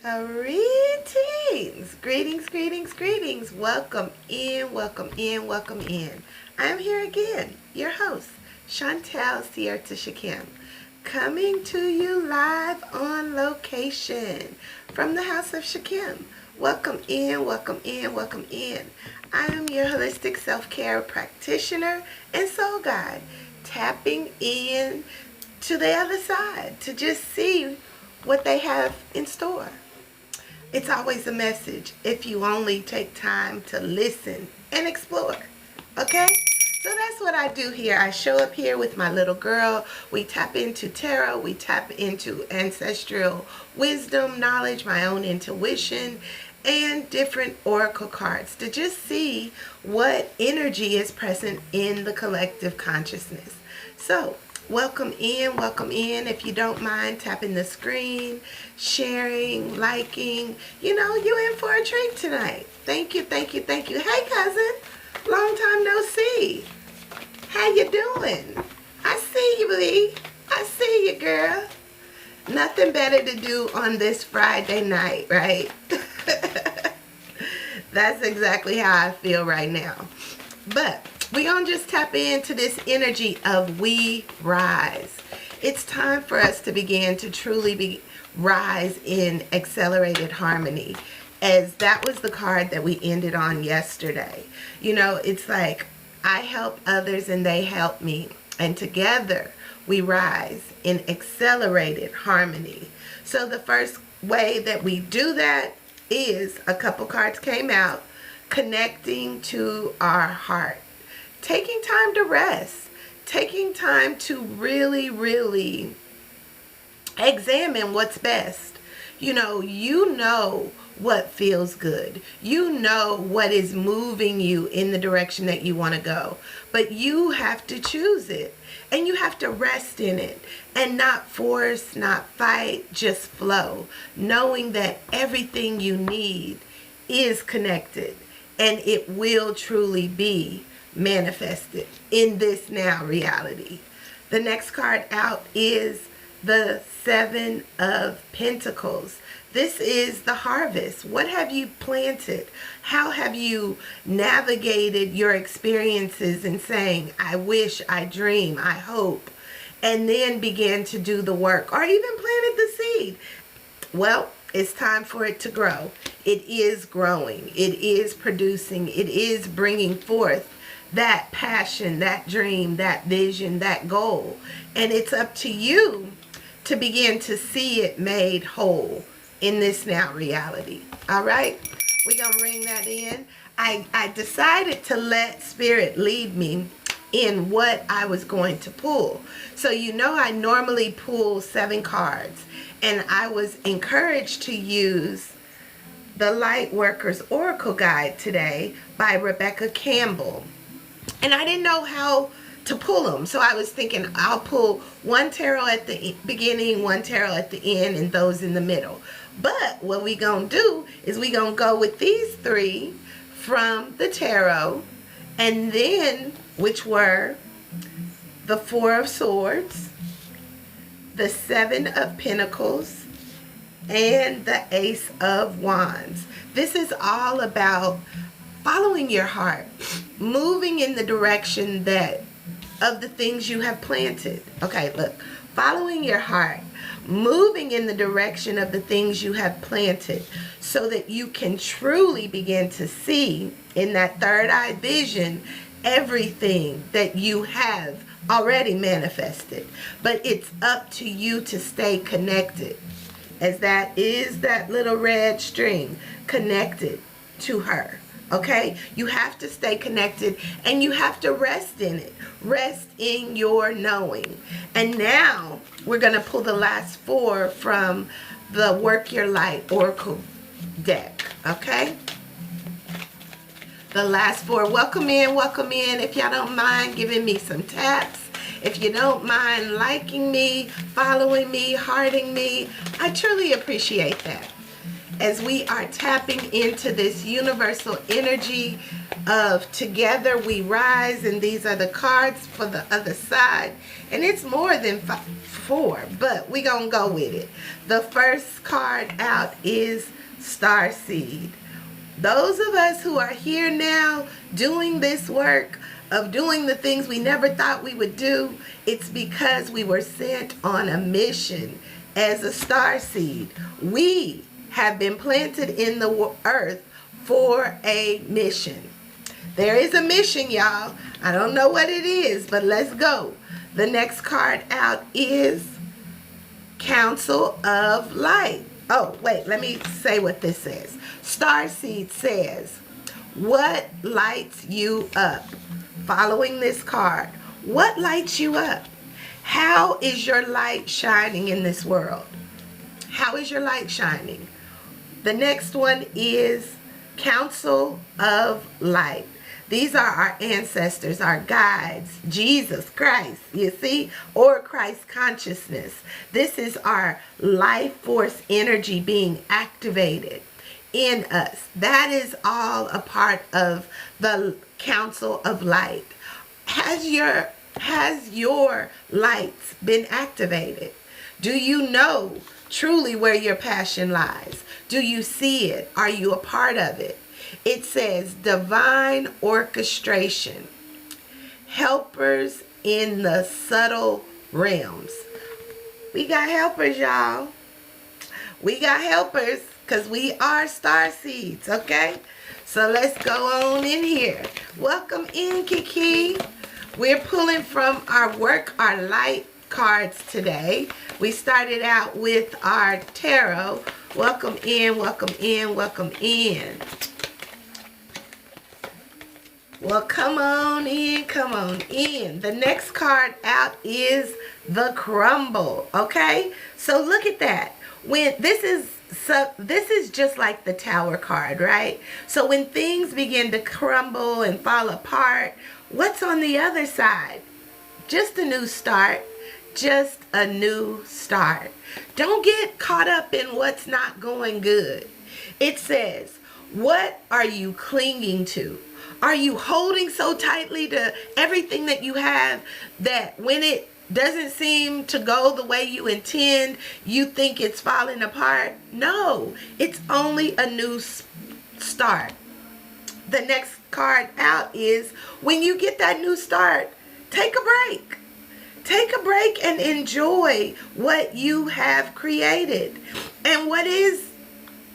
Greetings, greetings, greetings, greetings. Welcome in, welcome in, welcome in. I am here again, your host, Chantel Sierta Shakim, coming to you live on location from the House of Shakim. Welcome in, welcome in, welcome in. I am your holistic self-care practitioner and soul guide, tapping in to the other side to just see what they have in store. It's always a message if you only take time to listen and explore. Okay? So that's what I do here. I show up here with my little girl. We tap into tarot. We tap into ancestral wisdom, knowledge, my own intuition, and different oracle cards to just see what energy is present in the collective consciousness. So, welcome in. If you don't mind tapping the screen, sharing, liking, you're in for a treat tonight. Thank you, thank you, thank you. Hey, cousin. Long time no see. How you doing? I see you, Lee. I see you, girl. Nothing better to do on this Friday night, right? That's exactly how I feel right now. But we're going to just tap into this energy of we rise. It's time for us to begin to truly rise in accelerated harmony, as that was the card that we ended on yesterday. It's like I help others and they help me, and together we rise in accelerated harmony. So the first way that we do that is a couple cards came out, connecting to our heart. Taking time to rest, taking time to really examine what's best. You know what feels good. You know what is moving you in the direction that you want to go. But you have to choose it. And you have to rest in it. And not force, not fight, just flow. Knowing that everything you need is connected. And it will truly be manifested in this now reality. The next card out is the Seven of Pentacles. This is the harvest. What have you planted? How have you navigated your experiences in saying, I wish, I dream, I hope, and then began to do the work, or even planted the seed? Well, it's time for it to grow. It is growing. It is producing. It is bringing forth that passion, that dream, that vision, that goal. And it's up to you to begin to see it made whole in this now reality. All right? We're going to bring that in. I decided to let Spirit lead me in what I was going to pull. So I normally pull 7 cards. And I was encouraged to use the Light Workers Oracle Guide today by Rebecca Campbell. And I didn't know how to pull them. So I was thinking I'll pull one tarot at the beginning, one tarot at the end, and those in the middle. But what we going to do is we going to go with these 3 from the tarot, and then, which were the 4 of Swords, the 7 of Pentacles, and the Ace of Wands. This is all about following your heart, moving in the direction of the things you have planted. Okay, look, following your heart, moving in the direction of the things you have planted, so that you can truly begin to see in that third eye vision everything that you have already manifested. But it's up to you to stay connected, as that is that little red string connected to her. Okay, you have to stay connected, and you have to rest in it. Rest in your knowing. And now we're going to pull the last 4 from the Work Your Light Oracle deck. Okay, the last 4. Welcome in, welcome in. If y'all don't mind giving me some taps, if you don't mind liking me, following me, hearting me, I truly appreciate that. as we are tapping into this universal energy of together we rise, and these are the cards for the other side, and it's more than four, but we gonna go with it. The first card out is Starseed. Those of us who are here now doing this work of doing the things we never thought we would do, it's because we were sent on a mission as a star seed. We have been planted in the earth for a mission. There is a mission, y'all. I don't know what it is, but let's go. The next card out is Council of Light. Oh, wait, let me say what this says. Starseed says, what lights you up? Following this card, what lights you up? How is your light shining in this world? How is your light shining? The next one is Council of Light. These are our ancestors, our guides, Jesus Christ, you see, or Christ consciousness. This is our life force energy being activated in us. That is all a part of the Council of Light. Has your lights been activated? Do you know truly where your passion lies? Do you see it? Are you a part of it? It says divine orchestration, helpers in the subtle realms. We got helpers, y'all. We got helpers because we are star seeds, okay? So let's go on in here. Welcome in, Kiki. We're pulling from our Work Our Light cards today. We started out with our tarot. Welcome in, welcome in, welcome in. Well, come on in, come on in. The next card out is the Crumble, okay? So look at that. When this is just like the Tower card, right? So when things begin to crumble and fall apart, what's on the other side? Just a new start. Just a new start. Don't get caught up in what's not going good. It says, what are you clinging to? Are you holding so tightly to everything that you have that when it doesn't seem to go the way you intend, you think it's falling apart? No, it's only a new start. The next card out is when you get that new start, take a break. Take a break and enjoy what you have created and what is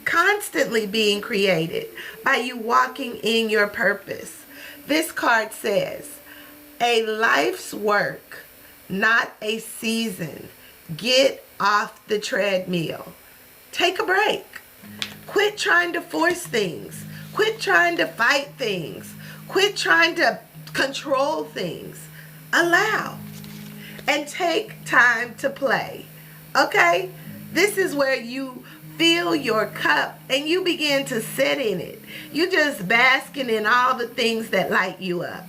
constantly being created by you walking in your purpose. This card says, a life's work, not a season. Get off the treadmill. Take a break. Quit trying to force things. Quit trying to fight things. Quit trying to control things. Allow. And take time to play. Okay? This is where you fill your cup and you begin to sit in it. You just basking in all the things that light you up.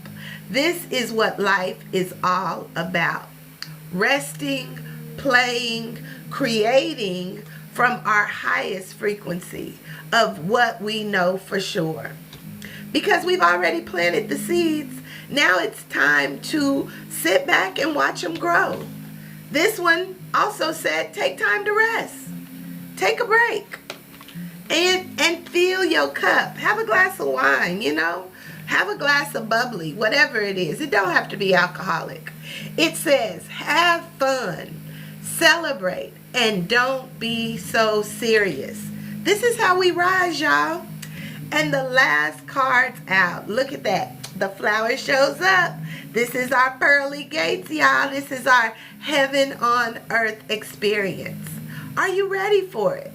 This is what life is all about. Resting, playing, creating from our highest frequency of what we know for sure. Because we've already planted the seeds, now it's time to sit back and watch them grow. This one also said, take time to rest. Take a break. And fill your cup. Have a glass of wine, you know. Have a glass of bubbly, whatever it is. It don't have to be alcoholic. It says, have fun, celebrate, and don't be so serious. This is how we rise, y'all. And the last card's out. Look at that. The flower shows up. This is our pearly gates, y'all. This is our heaven on earth experience. Are you ready for it?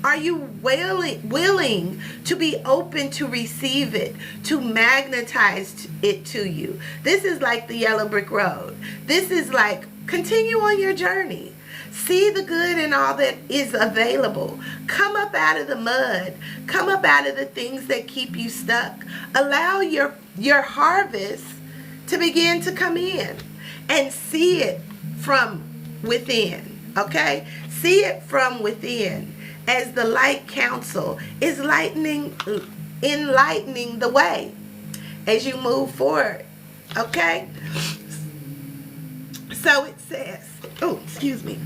Are you willing to be open to receive it, to magnetize it to you? This is like the yellow brick road. This is like continue on your journey. See the good in all that is available. Come up out of the mud. Come up out of the things that keep you stuck. Allow your harvest to begin to come in and see it from within. Okay? See it from within as the light counsel is enlightening the way as you move forward. Okay? So it says, oh, excuse me.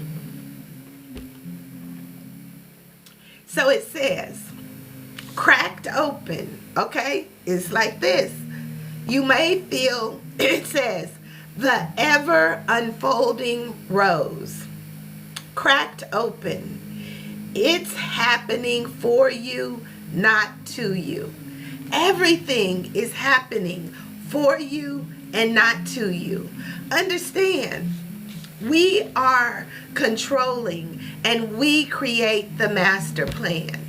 So it says, cracked open, okay? It's like this. You may feel, it says, the ever unfolding rose. Cracked open. It's happening for you, not to you. Everything is happening for you and not to you. Understand, we are controlling and we create the master plan.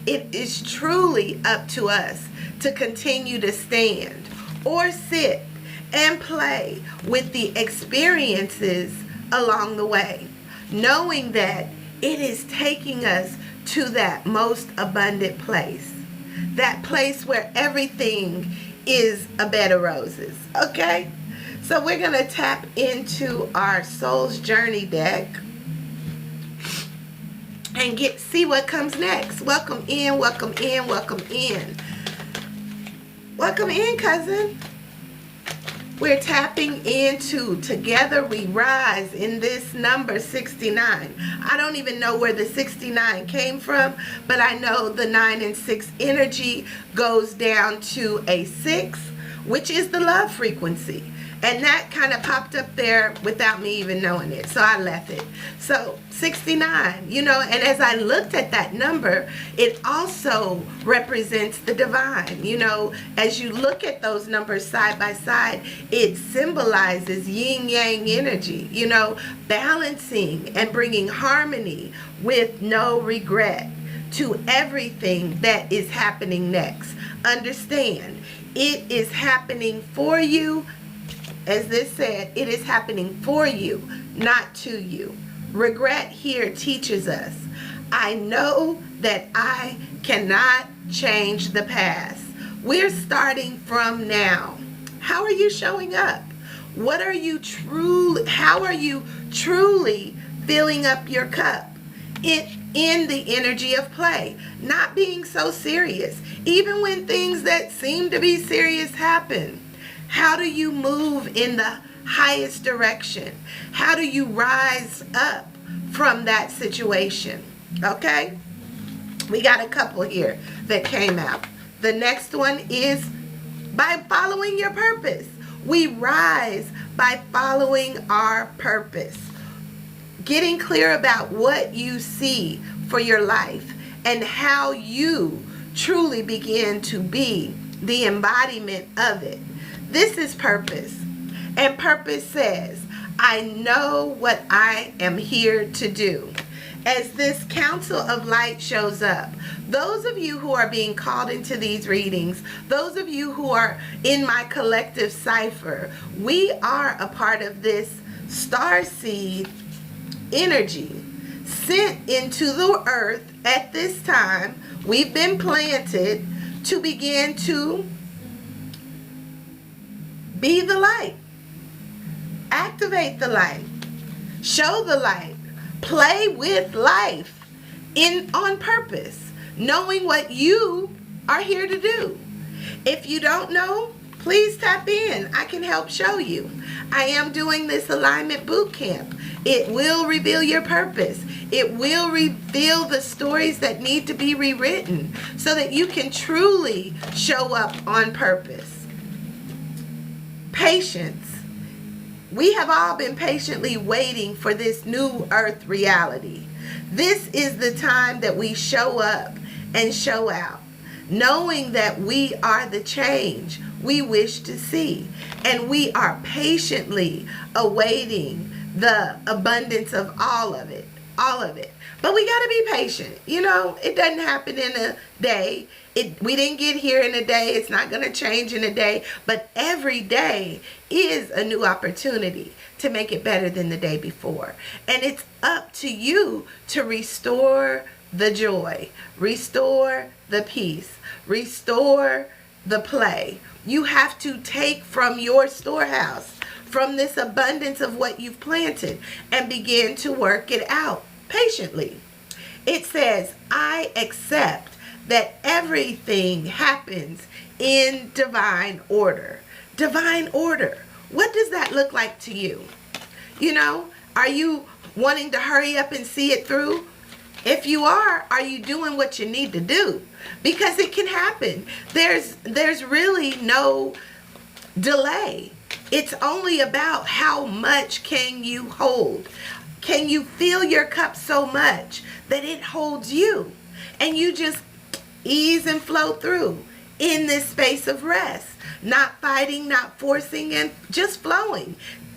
It is truly up to us to continue to stand or sit and play with the experiences along the way, knowing that it is taking us to that most abundant place, that place where everything is a bed of roses. Okay? So we're going to tap into our Soul's Journey deck and see what comes next. Welcome in, welcome in, welcome in. Welcome in, cousin. We're tapping into Together We Rise in this number 69. I don't even know where the 69 came from, but I know the 9 and 6 energy goes down to a 6, which is the love frequency. And that kind of popped up there without me even knowing it. So I left it. So 69, and as I looked at that number, it also represents the divine. As you look at those numbers side by side, it symbolizes yin yang energy, balancing and bringing harmony with no regret to everything that is happening next. Understand, it is happening for you. As this said, it is happening for you, not to you. Regret here teaches us, I know that I cannot change the past. We're starting from now. How are you showing up? How are you truly filling up your cup? In the energy of play, not being so serious, even when things that seem to be serious happen. How do you move in the highest direction? How do you rise up from that situation? Okay? We got a couple here that came out. The next one is by following your purpose. We rise by following our purpose. Getting clear about what you see for your life and how you truly begin to be the embodiment of it. This is purpose. And purpose says, I know what I am here to do. As this council of light shows up, those of you who are being called into these readings, those of you who are in my collective cipher, we are a part of this starseed energy sent into the earth at this time. We've been planted to begin to be the light, activate the light, show the light, play with life on purpose, knowing what you are here to do. If you don't know, please tap in. I can help show you. I am doing this alignment boot camp. It will reveal your purpose. It will reveal the stories that need to be rewritten so that you can truly show up on purpose. Patience. We have all been patiently waiting for this new earth reality. This is the time that we show up and show out, knowing that we are the change we wish to see, and we are patiently awaiting the abundance of all of it. But we got to be patient. It doesn't happen in a day. We didn't get here in a day. It's not going to change in a day. But every day is a new opportunity to make it better than the day before. And it's up to you to restore the joy, restore the peace, restore the play. You have to take from your storehouse, from this abundance of what you've planted, and begin to work it out patiently. It says, I accept that everything happens in divine order. Divine order. What does that look like to you? You know, are you wanting to hurry up and see it through? If you are you doing what you need to do? Because it can happen. There's really no delay. It's only about how much can you hold. Can you fill your cup so much that it holds you and you just ease and flow through in this space of rest, not fighting, not forcing, and just flowing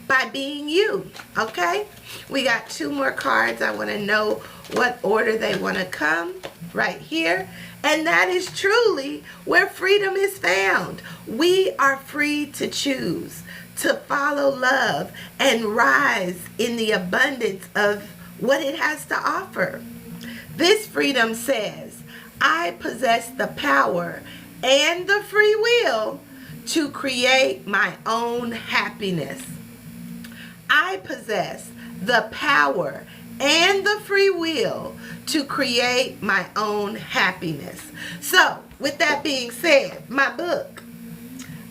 by being you. Okay, we got 2 more cards. I want to know what order they want to come right here. And that is truly where freedom is found. We are free to choose to follow love and rise in the abundance of what it has to offer. This freedom says, I possess the power and the free will to create my own happiness. I possess the power and the free will to create my own happiness. So, with that being said, my book,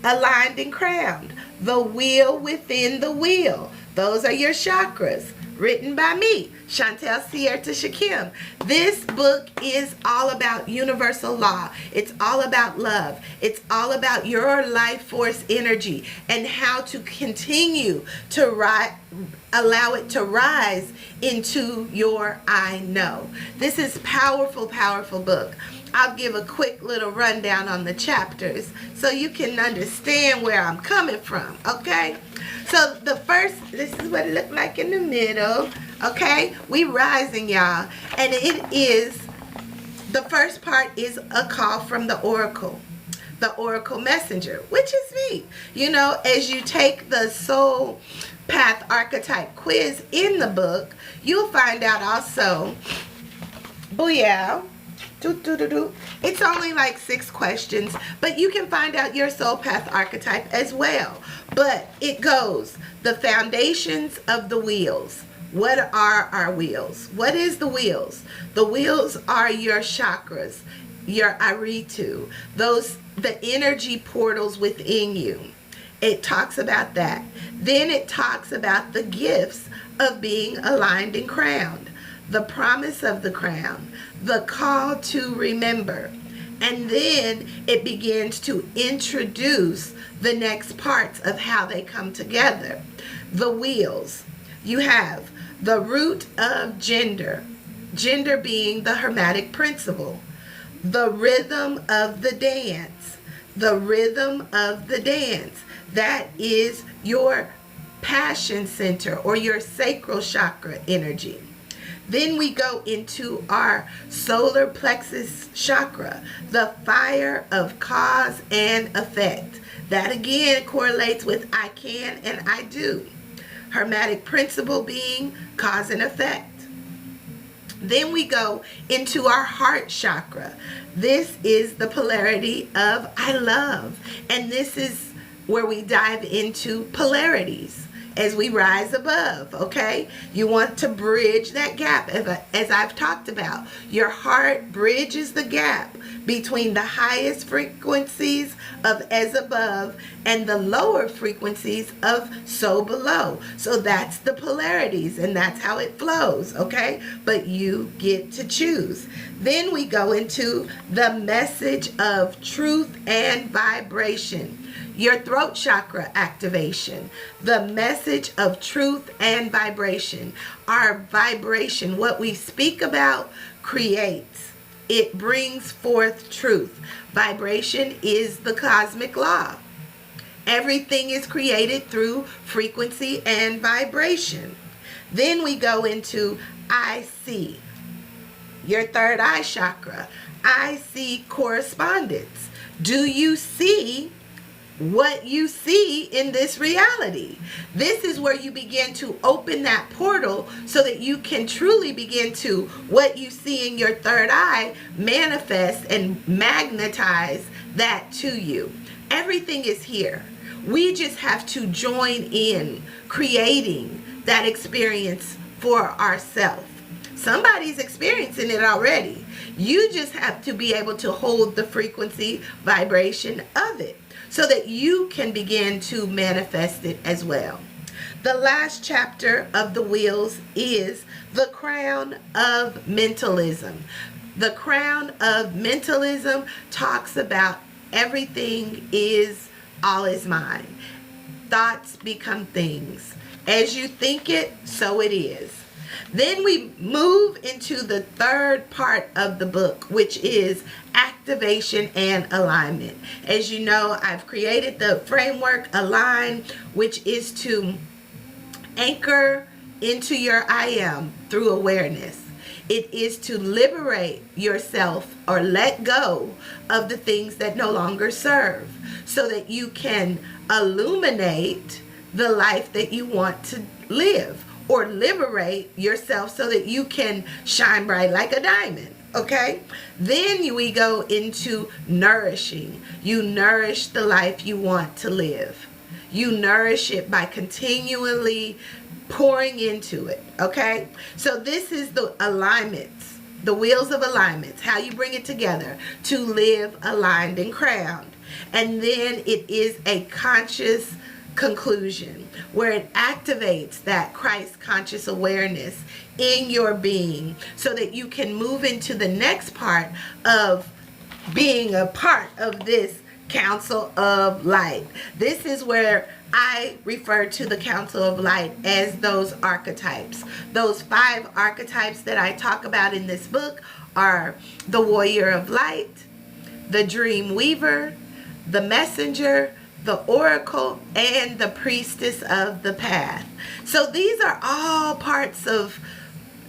Aligned and Crowned, The Wheel Within the Wheel. Those are your chakras, written by me, Chantel Sierta Shakim. This book is all about universal law. It's all about love. It's all about your life force energy and how to continue to allow it to rise into your I know. This is powerful, powerful book. I'll give a quick little rundown on the chapters so you can understand where I'm coming from, okay? So the first, this is what it looked like in the middle, okay? We rising, y'all. And it is, the first part is a call from the oracle messenger, which is me. You know, as you take the soul path archetype quiz in the book, you'll find out also, booyah, it's only like 6 questions, but you can find out your soul path archetype as well. But it goes, the foundations of the wheels. What are our wheels? What is the wheels? The wheels are your chakras, your aritu, the energy portals within you. It talks about that. Then it talks about the gifts of being aligned and crowned, the promise of the crown, the call to remember. And then it begins to introduce the next parts of how they come together. The wheels. You have the root of gender, gender being the Hermetic principle, the rhythm of the dance, the rhythm of the dance. That is your passion center or your sacral chakra energy. Then we go into our solar plexus chakra, the fire of cause and effect. That again correlates with I can and I do. Hermetic principle being cause and effect. Then we go into our heart chakra. This is the polarity of I love. And this is where we dive into polarities as we rise above, okay? You want to bridge that gap, as I've talked about. Your heart bridges the gap between the highest frequencies of as above and the lower frequencies of so below. So that's the polarities, and that's how it flows, okay? But you get to choose. Then we go into the message of truth and vibration. Your throat chakra activation, the message of truth and vibration. Our vibration, what we speak about, creates. It brings forth truth. Vibration is the cosmic law. Everything is created through frequency and vibration. Then we go into I see. Your third eye chakra. I see correspondence. Do you see what you see in this reality? This is where you begin to open that portal so that you can truly begin to, what you see in your third eye, manifest and magnetize that to you. Everything is here. We just have to join in creating that experience for ourselves. Somebody's experiencing it already. You just have to be able to hold the frequency, vibration of it so that you can begin to manifest it as well. The last chapter of the wheels is the crown of mentalism. The crown of mentalism talks about everything is all is mine. Thoughts become things. As you think it, so it is. Then we move into the third part of the book, which is activation and alignment. As you know, I've created the framework Align, which is to anchor into your I am through awareness. It is to liberate yourself or let go of the things that no longer serve so that you can illuminate the life that you want to live, or liberate yourself so that you can shine bright like a diamond. Okay? Then we go into nourishing. You nourish the life you want to live. You nourish it by continually pouring into it. Okay? So this is the alignments, the wheels of alignments, how you bring it together to live aligned and crowned. And then it is a conscious conclusion where it activates that Christ conscious awareness in your being so that you can move into the next part of being a part of this Council of Light. This is where I refer to the Council of Light as those archetypes. Those 5 archetypes that I talk about in this book are the Warrior of Light, the Dream Weaver, the Messenger, the Oracle, and the Priestess of the Path. So these are all parts of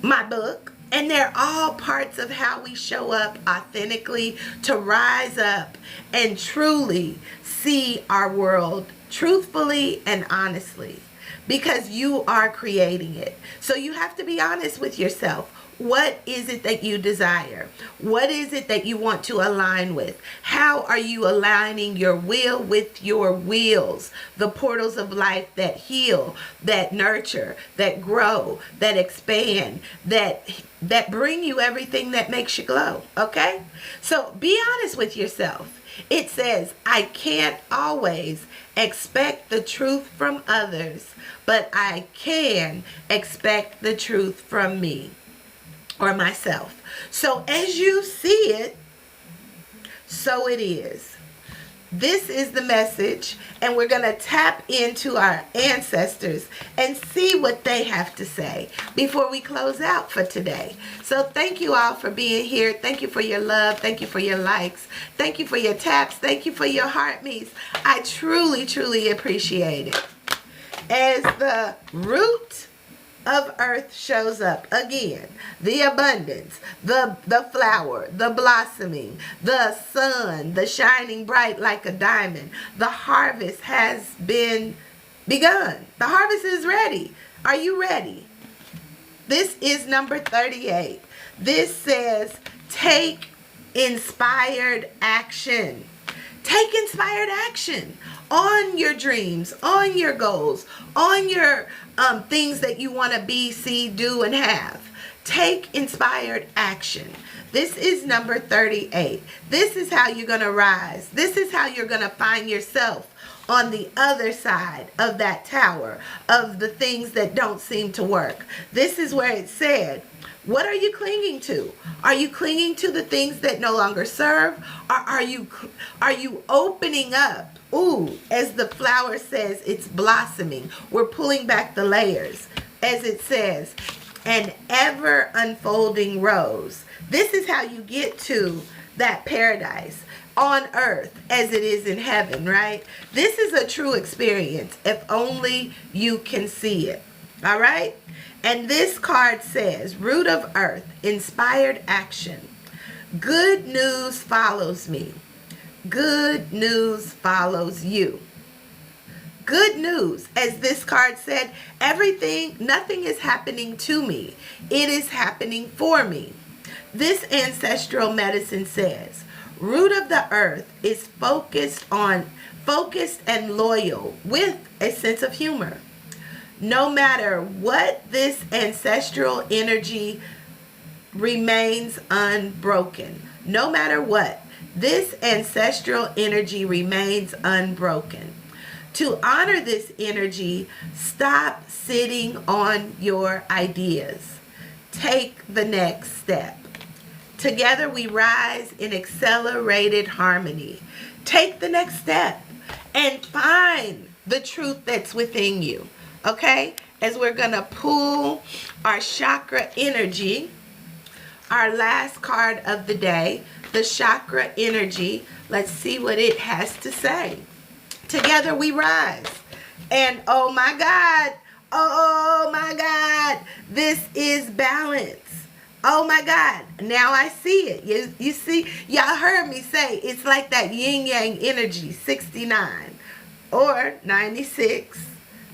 my book, and they're all parts of how we show up authentically to rise up and truly see our world truthfully and honestly, because you are creating it. So you have to be honest with yourself. What is it that you desire? What is it that you want to align with? How are you aligning your will with your wheels? The portals of life that heal, that nurture, that grow, that expand, that bring you everything that makes you glow. Okay? So be honest with yourself. It says, I can't always expect the truth from others, but I can expect the truth from me. Or myself. So as you see it, so it is. This is the message, and we're going to tap into our ancestors and see what they have to say before we close out for today. So thank you all for being here. Thank you for your love. Thank you for your likes. Thank you for your taps. Thank you for your heart me's. I truly, truly appreciate it. As the root of earth shows up again, the abundance, the flower, the blossoming, the sun, the shining bright like a diamond. The harvest has been begun. The harvest is ready. Are you ready? This is number 38. This says take inspired action. Take inspired action on your dreams, on your goals, on your things that you want to be, see, do, and have. Take inspired action. This is number 38. This is how you're going to rise. This is how you're going to find yourself on the other side of that tower of the things that don't seem to work. This is where it said, what are you clinging to? Are you clinging to the things that no longer serve? Or are you opening up? Ooh, as the flower says, it's blossoming. We're pulling back the layers. As it says, an ever unfolding rose. This is how you get to that paradise on earth as it is in heaven, right? This is a true experience if only you can see it. All right? And this card says, root of earth, inspired action. Good news follows me. Good news follows you. Good news, as this card said, nothing is happening to me. It is happening for me. This ancestral medicine says, root of the earth is focused and loyal with a sense of humor. No matter what this ancestral energy remains unbroken. No matter what, this ancestral energy remains unbroken. To honor this energy, stop sitting on your ideas. Take the next step. Together we rise in accelerated harmony. Take the next step and find the truth that's within you. Okay? As we're going to pull our chakra energy, our last card of the day, the chakra energy. Let's see what it has to say. Together we rise. And oh my God, this is balance. Oh my God, now I see it. You see, y'all heard me say it's like that yin yang energy, 69 or 96,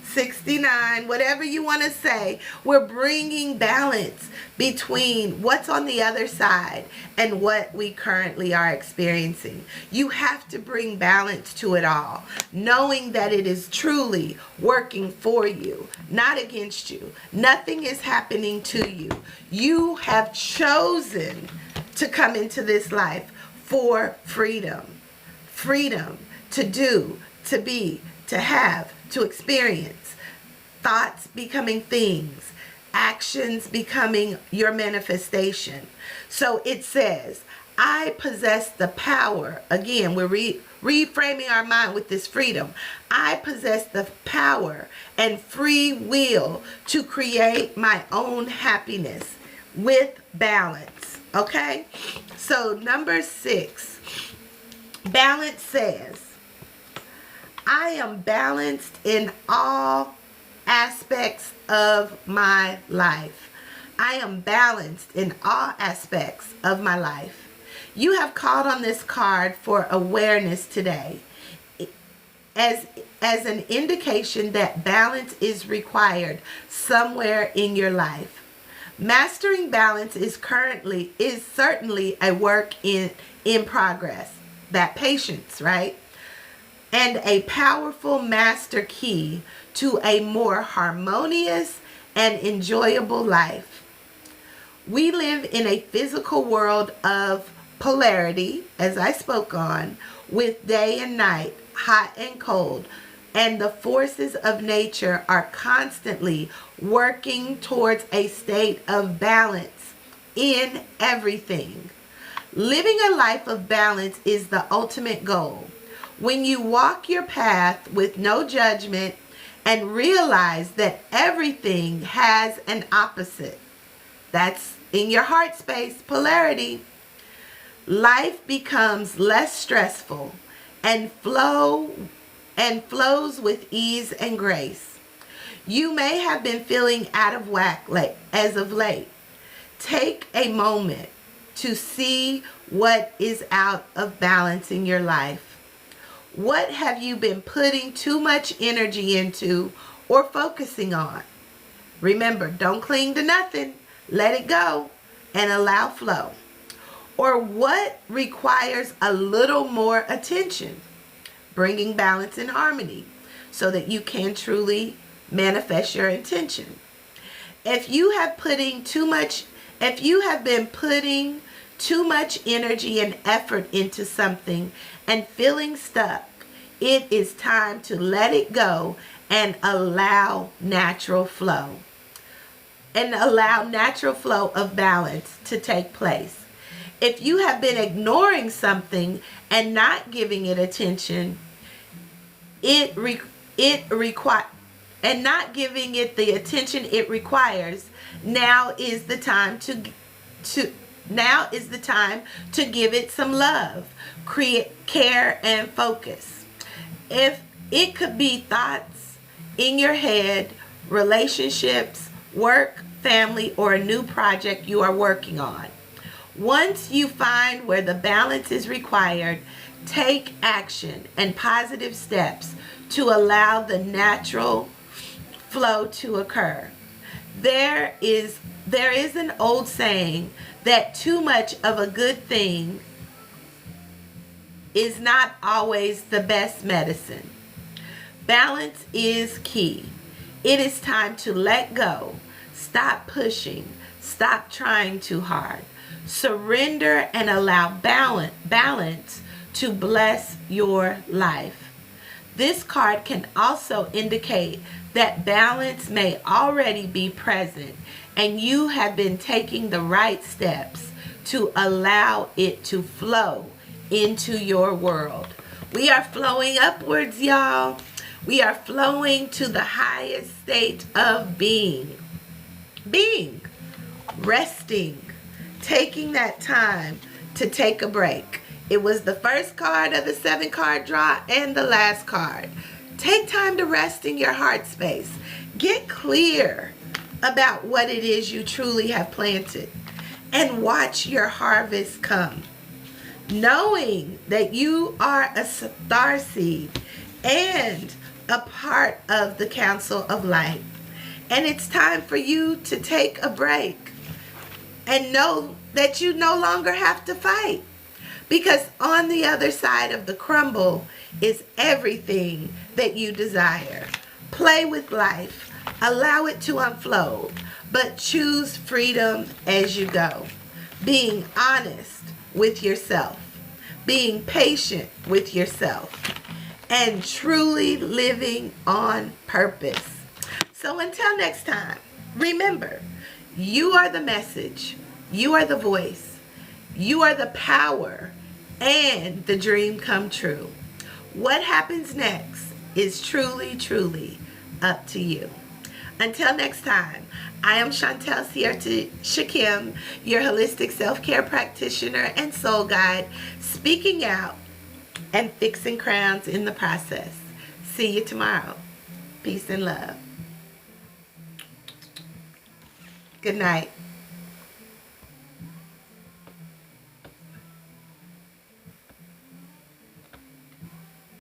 69, whatever you want to say. We're bringing balance between what's on the other side and what we currently are experiencing. You have to bring balance to it all, knowing that it is truly working for you, not against you. Nothing is happening to you. You have chosen to come into this life for freedom. Freedom to do, to be, to have, to experience. Thoughts becoming things. Actions becoming your manifestation. So it says, I possess the power. Again, we're reframing our mind with this freedom. I possess the power and free will to create my own happiness with balance. Okay? So number 6, balance says, I am balanced in all aspects of my life. I am balanced in all aspects of my life. You have called on this card for awareness today as an indication that balance is required somewhere in your life. Mastering balance is certainly a work in progress. That patience, right? And a powerful master key to a more harmonious and enjoyable life. We live in a physical world of polarity, as I spoke on, with day and night, hot and cold, and the forces of nature are constantly working towards a state of balance in everything. Living a life of balance is the ultimate goal. When you walk your path with no judgment and realize that everything has an opposite, that's in your heart space, polarity, life becomes less stressful and flows with ease and grace. You may have been feeling out of whack as of late. Take a moment to see what is out of balance in your life. What have you been putting too much energy into or focusing on? Remember, don't cling to nothing. Let it go and allow flow. Or what requires a little more attention? Bringing balance and harmony so that you can truly manifest your intention. If you have been putting too much energy and effort into something and feeling stuck, it is time to let it go and allow natural flow. And allow natural flow of balance to take place. If you have been ignoring something and not giving it attention, and not giving it the attention it requires, now is the time to give it some love, care, and focus. If it could be thoughts in your head, relationships, work, family, or a new project you are working on. Once you find where the balance is required, take action and positive steps to allow the natural flow to occur. There is an old saying that too much of a good thing is not always the best medicine. Balance is key. It is time to let go, stop pushing, Stop trying too hard. Surrender and allow balance to bless your life. This card can also indicate that balance may already be present and you have been taking the right steps to allow it to flow into your world. We are flowing upwards, y'all. We are flowing to the highest state of being. Resting, taking that time to take a break. It was the first card of the 7-card draw and the last card. Take time to rest in your heart space. Get clear about what it is you truly have planted and watch your harvest come. Knowing that you are a star seed and a part of the Council of Light. And it's time for you to take a break and know that you no longer have to fight. Because on the other side of the crumble is everything that you desire. Play with life. Allow it to unfold. But choose freedom as you go. Being honest with yourself. Being patient with yourself. And truly living on purpose. So until next time, remember, you are the message. You are the voice. You are the power and the dream come true. What happens next is truly, truly up to you. Until next time, I am Chantel Sierta Shakim, your holistic self-care practitioner and soul guide, speaking out and fixing crowns in the process. See you tomorrow. Peace and love. Good night.